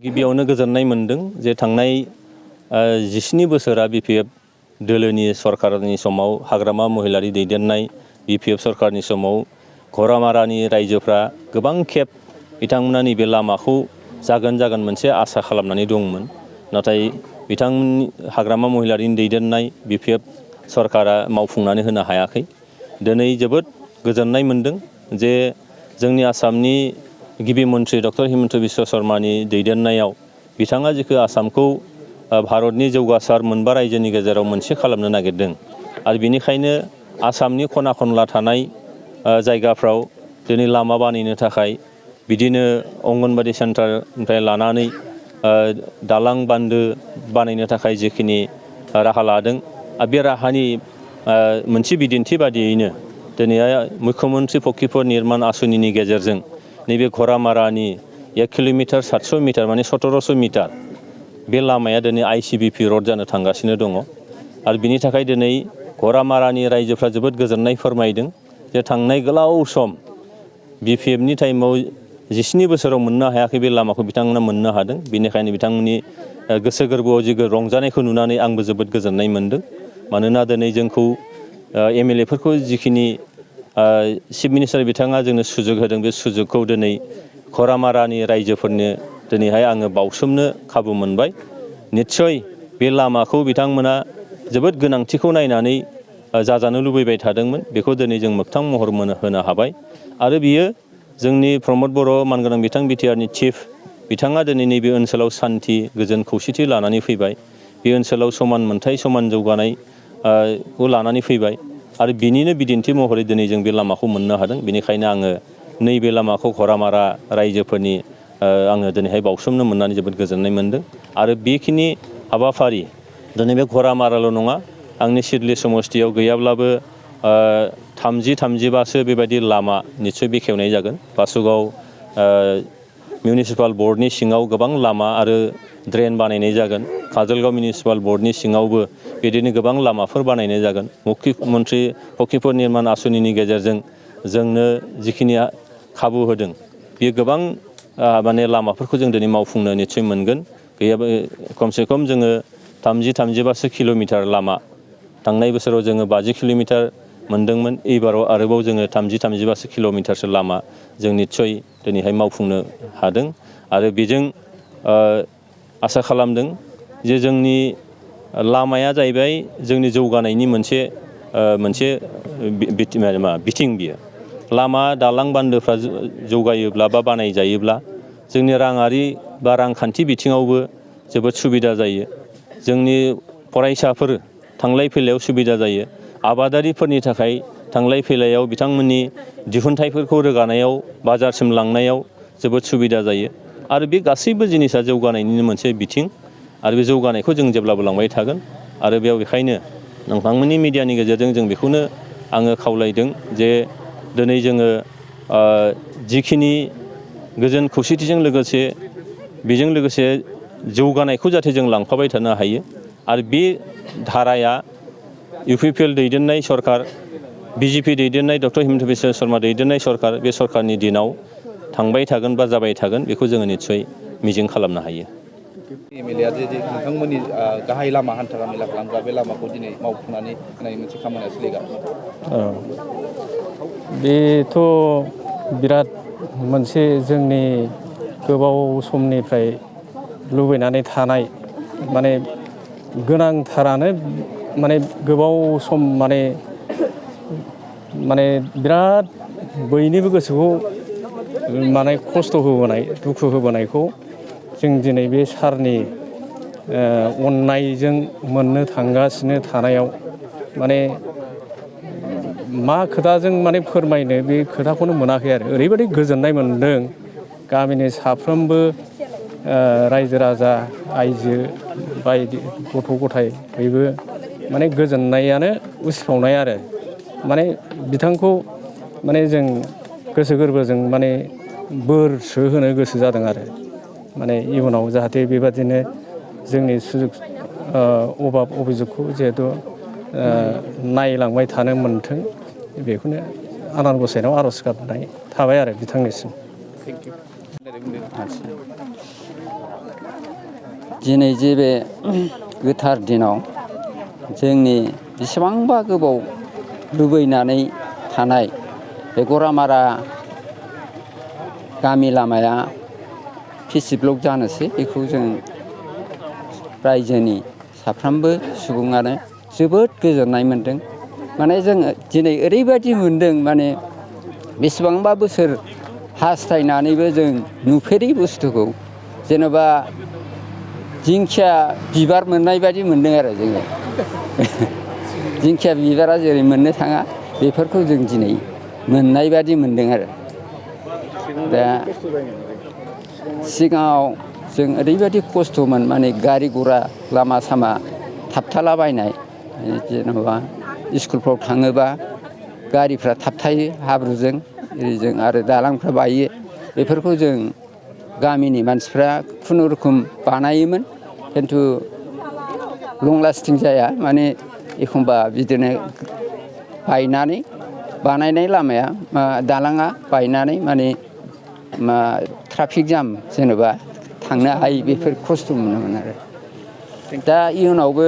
गिबियावनो गोजोननाय मोनदों जे थांनाय 17 बोसोरा बिपिएफ दोलोनि सरकारनि समाव हाग्रामा महिलारि दैदेननाय बिपिएफ सरकारनि समाव घरामारानि रायजोफ्रा गोबां खेब बिथांमोना नैबे लामाखौ जागोन मोनसे आसा खालामनानै दंमोन। नाथाय बिथांमोननि हाग्रामा महिलारिनि दैदेननाय बिपिएफ सरकारा मावफुंनानै होनो हायाखै। दिनै जोबोद गोजोननाय मोनदों जे जोंनि आसामनि गिबि मन्थ्रि डक्टर हिमन्त बिश्व शर्मानि दैदेननायाव बिथाङा जिखो आसामखौ भारतनि जौगासार मोनबा रायजोनि गेजेराव मोनसे खालामनो नागिरदों आरो बेनिखायनो आसामनि खना खनला थानाय जायगाफ्राव दिनै लामा बानायनो थाखाय बिदिनो अंगनबादि सेन्टारनिफ्राय लानानै दालां बान्दो बानायनो थाखाय जिखिनि राहा लादों बे राहानि मोनसे बिदिन्थि बादियैनो दिनै मुख्यमन्त्रि फकिफोर निर्माण आसनिनि गेजेरजों नैबे घरामारानि 1 किल'मिटार 700 मिटार माने 1700 मिटार बे लामाया दिनै आईसीबीपी रड जानो थांगासिनो दङ आरो बिनि थाखाय दिनै घरामारानि रायजोफ्रा जोबोद गोजोननाय फोरमायदों जे थांनाय गोलाव सम बिपिएफनि टाइमाव 17 बोसोराव मोननो हायाखै बे लामाखौ बिथांमोना मोननो हादों। बेनिखायनो बिथांमोननि गोसो गोरबोआव जि रंजानायखौ नुनानै आंबो जोबोद गोजोननाय मोनदों। मानोना दिनै जोंखौ एमएलएफोरखौ जिखिनि चिफ मिनिस्टार बिथाङा जोंनो सुजुग होदों बे सुजुगखौ दिनै घरामारानि रायजोफोरनो दिनैहाय आङो बावसोमनो खाबु मोनबाय। निस्सय बे लामाखौ बिथांमोना जोबोद गोनांथिखौ नायनानै जाजानो लुबैबाय थादोंमोन। बेखौ दिनै जों मोगथां महर होनो हाबाय आरो बियो जोंनि प्रमद बर' मानगोनां बिथां बिटिआरनि चिफ बिथाङा दिनै नैबे ओनसोलाव सान्थि गोजोन खौसेथि लानानै फैबाय। बे ओनसोलाव समान मोनथाय समान जौगानाय खौ लानानै फैबाय आरो बिनिनो बिदिन्थि महरै दिनै जों बे लामाखौ मोननो हादों। बेनिखायनो आङो नैबे लामाखौ घरामारा रायजोफोरनि आङो दिनैहाय बावसोमनो मोननानै जोबोद गोजोननाय मोनदों आरो बेखिनि हाबाफारि दिनै बे घरामाराल' नङा आंनि सिडली समस्तियाव गैयाब्लाबो 30-35सो बेबायदि लामा निस्सय बेखेवनाय जागोन। बासुगाव मिउनिसिपाल बर्डनि सिङाव गोबां लामा आरो ड्रेन बानायनाय जागोन। काजलगांव मिउनिसिपाल बर्डनि सिङावबो बिदिनो गोबां लामाफोर बानायनाय जागोन। मुख्यमन्त्रि फकिफोर निर्माण आसनिनि गेजेरजों जोंनो जिखिनि खाबु होदों बेयो गोबां माने लामाफोरखौ जों दिनै मावफुंनो निस्सय मोनगोन। गैयाबो खमसे खम जोङो 30-35सो किल'मिटार लामा थांनाय बोसोराव जोङो 50 किल'मिटार मोनदोंमोन। एबाराव आरोबाव जोङो 30-35सो किल'मिटारसो लामा जों निस्सय दिनैहाय मावफुंनो हादों आरो बेजों आसा खालामदों जे जोंनि लामाया जाहैबाय जोंनि जौगानायनि मोनसे बिथिं बियो। लामा दालां बान्दोफ्रा जौगायोब्ला बा बानायजायोब्ला जोंनि राङारि बा रांखान्थि बिथिङावबो जोबोद सुबिदा जायो। जोंनि फरायसाफोर थांलाय फैलायाव सुबिदा जायो। आबादारिफोरनि थाखाय थांलाय फैलायाव बिथांमोननि दिहुनथाइफोरखौ रोगानायाव बाजारसिम लांनायाव जोबोद सुबिदा जायो आरो बे गासैबो जिनिसा जौगानायनिनो मोनसे बिथिं आरो बे जौगानायखौ जों जेब्लाबो लांबाय थागोन आरो बेखायनो नोंथांमोननि मिडियानि गेजेरजों जों बेखौनो आङो खावलायदों जे दिनै जोङो जिखिनि गोजोन खौसेथिजों लोगोसे बेजों लोगोसे जौगानायखौ जाहाथे जों लांफाबाय थानो हायो आरो बे धाराया इउपिपिएल दैदेननाय सरकार बिजेपि दैदेननाय डक्टर हिमन्त बिश्व शर्मा दैदेननाय सरकार बे सरकारनि दिनाव थांबाय थागोन बा जाबाय थागोन बेखौ जोङो निस्सय मिजिं खालामनो हायो। एमएलएआ जे नोंथांमोननि गाहाय लामा हान्था मेला खालामग्रा बे लामाखौ दिनै मावफुंनानै होनाय मोनसे खामानिया सोलिगासिनो। बेथ' बिराद मोनसे जोंनि गोबाव समनिफ्राय लुबैनानै थानाय माने गोनांथारानो माने गोबाव सम माने बिराद बयनिबो गोसोखौ माने खस्थ' होबोनाय दुखु होबोनायखौ जों दिनै बे सारनि अननायजों मोननो थांगासिनो थानायाव माने मा खोथाजों माने फोरमायनो बे खोथाखौनो मोनाखै आरो ओरैबायदि गोजोननाय मोनदों। गामिनि साफ्रोमबो रायजो राजा आइजो बायदि गथ' गथाय बयबो माने गोजोननायानो उसिफावनाय आरो माने बिथांखौ माने जों गोसो गोरबोजों माने बोरसो होनो गोसो जादों आरो माने इयुनाव जाहाथे बेबादिनो जोंनि सुजुग अभाब अभिजुगखौ जिहेथु नायलांबाय थानो मोन्थों बेखौनो आनान गसाइनाव आर'ज गाबनाय थाबाय आरो बिथांनिसिम। Thank you. दिनै जे बे गोथार दिनाव जोंनि बेसेबांबा गोबाव लुबैनानै थानाय बे गरामारा गामि लामाया पिसि ब्लक जानोसै बेखौ जों रायजोनि साफ्रोमबो सुबुङानो जोबोद गोजोननाय मोन्दों। माने जोङो दिनै ओरैबायदि मोन्दों माने बेसेबांबा बोसोर हास्थायनानैबो जों नुफेरै बुस्थुखौ जेनेबा दिंखिया बिबार मोननाय बायदि मोन्दों आरो जोङो दिंखिया बिबारा जेरै मोननो थाङा बेफोरखौ जों दिनै मोननाय बायदि मोन्दों आरो। दा सिगाङाव जों ओरैबायदि खस्थ'मोन माने गारि घरा लामा सामा थाबथालाबायनाय जेनेबा स्कुलफ्राव थाङोबा गारिफ्रा थाबथायो हाब्रुजों ओरैजों आरो दालांफ्रा बायो बेफोरखौ जों गामिनि मानसिफ्रा खुनुरुखुम बानायोमोन खिन्थु लं लास्टिं जाया माने एखमबा बिदिनो बायनानै बानायनाय लामाया दालाङा बायनानै माने ट्राफिक जाम जेनेबा थांनो हायि बेफोर खस्थ' मोनोमोन आरो। दा इयुनावबो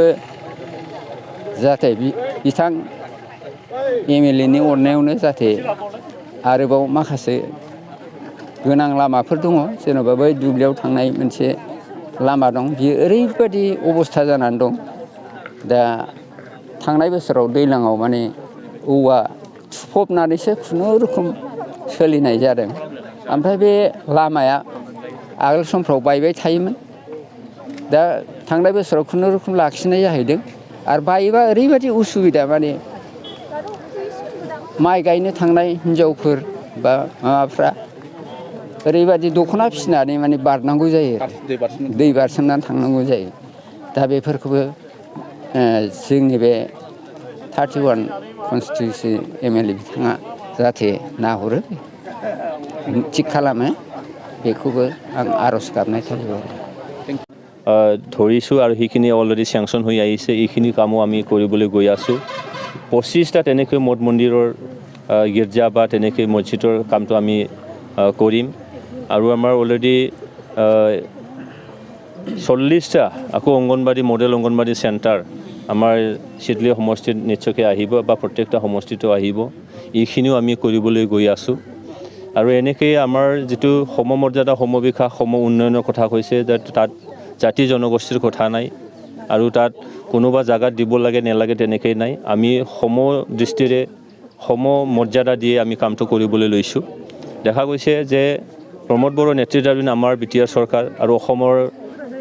जाहाथे बिथां MLA नि अननायावनो जाहाथे आरोबाव माखासे गोनां लामाफोर दङ जेनेबा बै दुब्लियाव थांनाय मोनसे लामा दं बियो ओरैबायदि अबस्था जानानै दं दा थांनाय बोसोराव दैज्लाङाव माने औवा थुफबनानैसो खुनुरुखुम सोलिनाय जादों। ओमफ्राय बे लामाया आगोल समफ्राव बायबाय थायोमोन दा थांनाय बोसोराव खुनुरुखुम लाखिनाय जाहैदों आरो बायोबा ओरैबायदि उसुबिदा माने माइ गायनो थांनाय हिनजावफोर बा माबाफ्रा ओरैबायदि दख'ना फिसिनानै माने बारनांगौ जायो दै बारसोमनानै थांनांगौ जायो। दा बेफोरखौबो जोंनि बे 31 कनस्टिटिउन्सि MLA बिथाङा जाहाथे नाहरो थिग खालामो बेखौबो आं आर'ज गाबनाय थाबाय। ধৰিছোঁ আৰু সেইখিনি অলৰেডি চেংচন হৈ আহিছে এইখিনি কামো আমি কৰিবলৈ গৈ আছোঁ। 25টা তেনেকৈ মঠ মন্দিৰৰ গীৰ্জা বা তেনেকৈ মছজিদৰ কামটো আমি কৰিম আৰু আমাৰ অলৰেডি 40টা আকৌ অংগনবাড়ী মডেল অংগনবাড়ী চেণ্টাৰ আমাৰ চিডলি সমষ্টিত নিশ্চয়কৈ আহিব বা প্ৰত্যেকটা সমষ্টিতো আহিব এইখিনিও আমি কৰিবলৈ গৈ আছোঁ। আৰু এনেকৈ আমাৰ যিটো সমমৰ্যাদা সমবিকাশ সম উন্নয়নৰ কথা কৈছে তাত জাতি জনগোষ্ঠীৰ কথা নাই আৰু তাত কোনোবা জাগাত দিব লাগে নেলাগে তেনেকৈ নাই। আমি সম দৃষ্টিৰে সম মৰ্যাদা দিয়ে আমি কামটো কৰিবলৈ লৈছোঁ। দেখা গৈছে যে প্ৰমোদ বড়ো নেতৃত্বাধীন আমাৰ BTR চৰকাৰ আৰু অসমৰ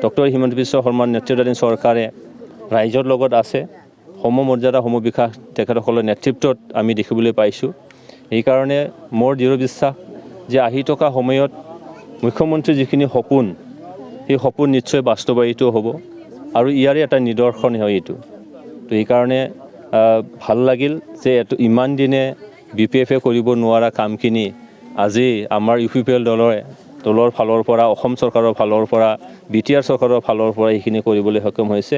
ডক্টৰ হিমন্ত বিশ্ব শৰ্মাৰ নেতৃত্বাধীন চৰকাৰে ৰাইজৰ লগত আছে। সম মৰ্যাদা সমবিকাশ তেখেতসকলৰ নেতৃত্বত আমি দেখিবলৈ পাইছোঁ। এইকাৰণে মোৰ দৃঢ় বিশ্বাস যে আহি থকা সময়ত মুখ্যমন্ত্ৰীৰ যিখিনি সপোন সেই সপোন নিশ্চয় বাস্তৱায়িত হ'ব আৰু ইয়াৰে এটা নিদৰ্শন হয় এইটো। তো এইকাৰণে ভাল লাগিল যে ইমান দিনে BPF কৰিব নোৱাৰা কামখিনি আজি আমাৰ UPPL দলৰ ফালৰ পৰা অসম চৰকাৰৰ ফালৰ পৰা BTR চৰকাৰৰ ফালৰ পৰা এইখিনি কৰিবলৈ সক্ষম হৈছে।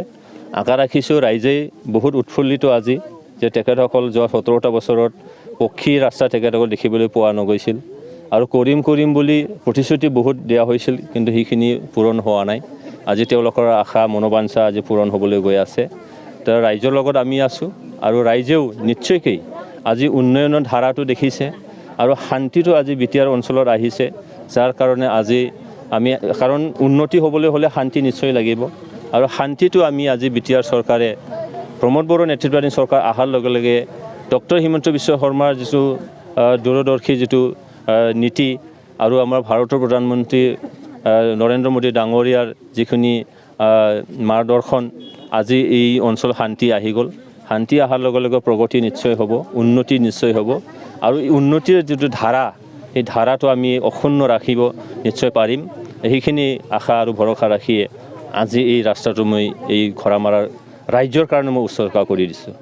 আশা ৰাখিছোঁ ৰাইজে বহুত উৎফুল্লিত আজি যে তেখেতসকল যোৱা 17টা বছৰত পক্ষী ৰাস্তা তেখেতসকল দেখিবলৈ পোৱা নগৈছিল আৰু কৰিম বুলি প্ৰতিশ্ৰুতি বহুত দিয়া হৈছিল কিন্তু সেইখিনি পূৰণ হোৱা নাই। আজি তেওঁলোকৰ আশা মনোবাঞ্ছা আজি পূৰণ হ'বলৈ গৈ আছে। তো ৰাইজৰ লগত আমি আছোঁ আৰু ৰাইজেও নিশ্চয়কৈ আজি উন্নয়নৰ ধাৰাটো দেখিছে আৰু শান্তিটো আজি BTR অঞ্চলত আহিছে যাৰ কাৰণে আজি আমি কাৰণ উন্নতি হ'বলৈ হ'লে শান্তি নিশ্চয় লাগিব আৰু শান্তিটো আমি আজি BTR চৰকাৰে প্ৰমোদ বড়ো নেতৃত্বাধীন চৰকাৰ অহাৰ লগে লগে ডক্টৰ হিমন্ত বিশ্ব শৰ্মাৰ যিটো দূৰদৰ্শী যিটো নীতি আৰু আমাৰ ভাৰতৰ প্ৰধানমন্ত্ৰী নৰেন্দ্ৰ মোদী ডাঙৰীয়াৰ যিখিনি মাৰ্গদৰ্শন আজি এই অঞ্চল শান্তি আহি গ'ল। শান্তি অহাৰ লগে লগে প্ৰগতি নিশ্চয় হ'ব, উন্নতি নিশ্চয় হ'ব আৰু এই উন্নতিৰ যিটো ধাৰা এই ধাৰাটো আমি অক্ষুণ্ণ ৰাখিব নিশ্চয় পাৰিম। সেইখিনি আশা আৰু ভৰসা ৰাখিয়ে আজি এই ৰাস্তাটো মই এই ঘৰামাৰাৰ ৰাইজৰ কাৰণে মই উৎসৰ্গা কৰি দিছোঁ।